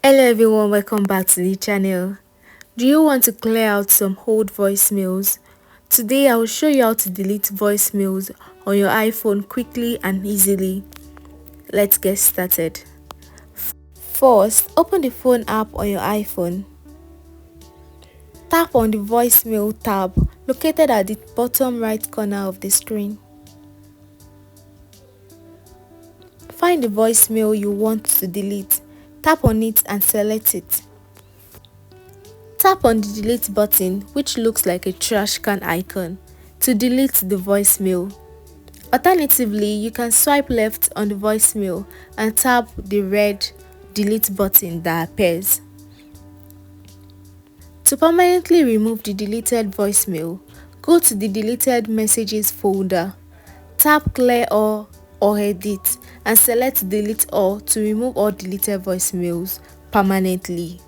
Hello everyone, welcome back to the channel. Do you want to clear out some old voicemails? Today I will show you how to delete voicemails on your iPhone quickly and easily. Let's get started. First, open the phone app on your iPhone. Tap on the voicemail tab located at the bottom right corner of the screen. Find the voicemail you want to delete. Tap on it and select it. Tap on the delete button, which looks like a trash can icon, to delete the voicemail. Alternatively, you can swipe left on the voicemail and tap the red delete button that appears. To permanently remove the deleted voicemail, go to the deleted messages folder, tap clear all or edit and select delete all to remove all deleted voicemails permanently.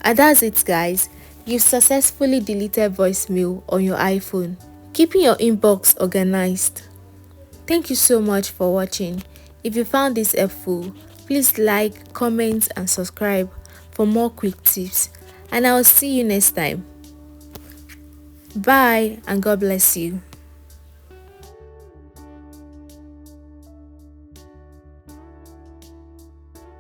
And that's it guys, you've successfully deleted voicemail on your iPhone, keeping your inbox organized. Thank you so much for watching. If you found this helpful, please like, comment and subscribe for more quick tips, and I will see you next time. Bye and God bless you.